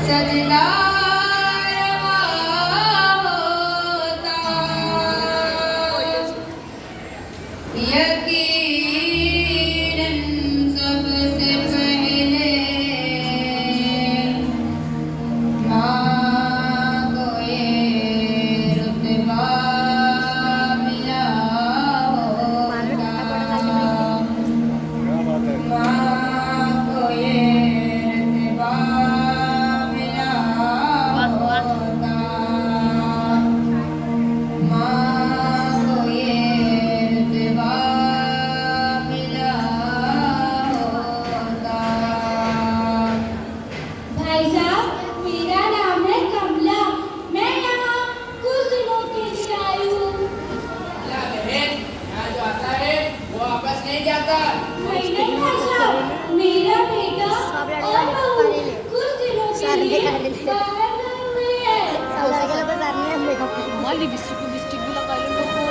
सजदा मेरा बेटा और बहू कुछ दिनों के लिए बाहर गए हैं। लिपस्टिक भी लगा लो को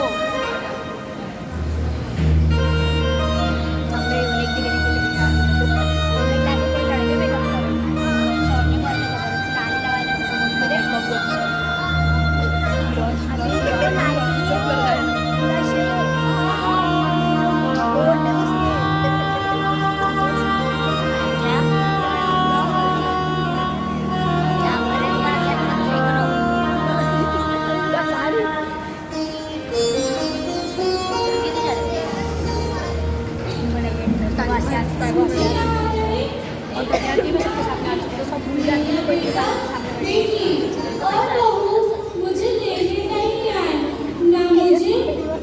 और बहू मुझे लेने नहीं आए, ना मुझे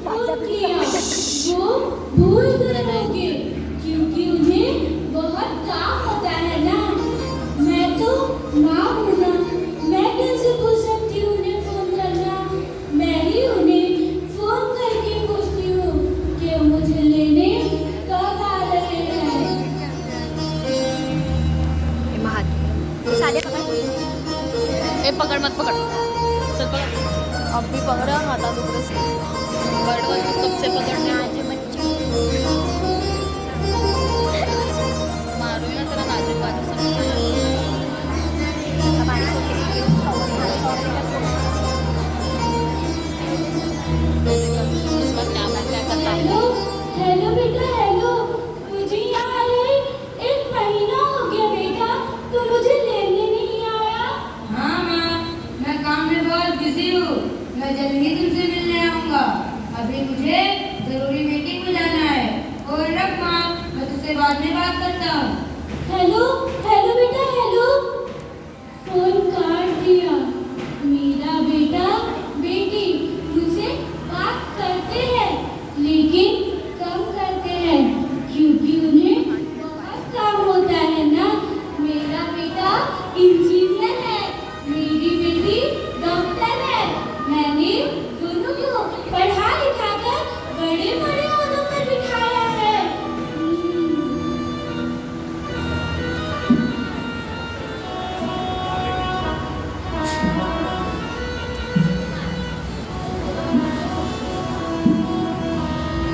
फोन किया। वो भूल गए होंगे क्योंकि उन्हें बहुत काम होता है ना। मैं तो माँ हूँ ना, मैं कैसे पूछ सकती हूँ उन्हें फोन करना। मैं ही उन्हें फोन करके पूछती हूँ कि मुझे लेने कब आ रहे हैं। पकड़ मत पकड़, चल पकड़। अब भी पकड़, हाथा दुखरे से पकड़ कब से पकड़ने आज बच्चे मारो ना तेरा नाचे बाजू सब हेलो हेलो बेटा, हेलो। मुझे यहाँ आए 1 महीना हो गया बेटा, तो मुझे लेने नहीं आया। हाँ माँ, मैं काम में बहुत बिजी हूँ। मैं जल्द ही तुमसे मिलने आऊँगा। अभी मुझे जरूरी मीटिंग में जाना है। और रख माँ, मैं तुझसे बाद में बात करता हूँ। हेलो हेलो बेटा, हेलो। फोन काट दिया। मेरा बेटा बेटी मुझसे बात करते हैं, लेकिन कम करते हैं क्योंकि उन्हें बहुत काम होता है ना। मेरा बेटा इंजीनियर है, मेरी बेटी डॉक्टर है। मैंने दोनों को पढ़ा लिखा कर बड़े बड़े ओहदों पर बिठाया है।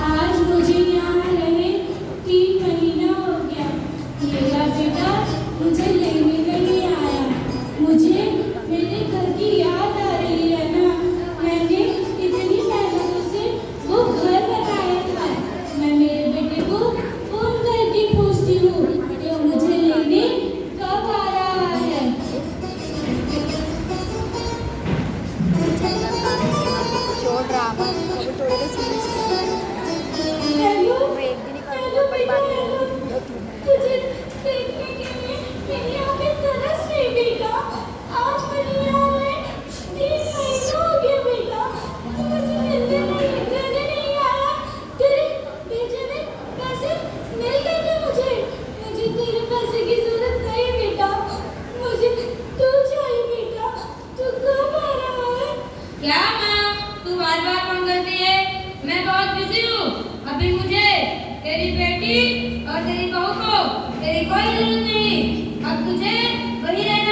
आज मुझे यहाँ रहे 3 महीना हो गया। मेरा बेटा मुझे लेने नहीं आया। मुझे मेरे घर की याद आ रही है ना। मैंने इतनी मेहनतों से वो घर बनाया था। मैं मेरे बेटे को फोन करके पूछती हूँ कि मुझे लेने कब आ रहा है। हेलो हेलो बेटा, हेलो। तुझे देखने के लिए मेरी आंखें तरस रही बेटा। आज मैंने यहाँ रहे 3 महीने हो गए बेटा, तू मुझे लेने नहीं आया। तेरे भेजे में पैसे मिल गए थे मुझे। मुझे तेरे पैसे की जरूरत नहीं बेटा, मुझे तू चाहिए बेटा। तू कब आ रहा है? क्या माँ, तू बार बार फोन करती है? मैं बहुत बिजी हूँ। अभी मुझे तेरी बेटी और तेरी बहू को तेरी कोई जरूरत नहीं। अब तुझे वही रहना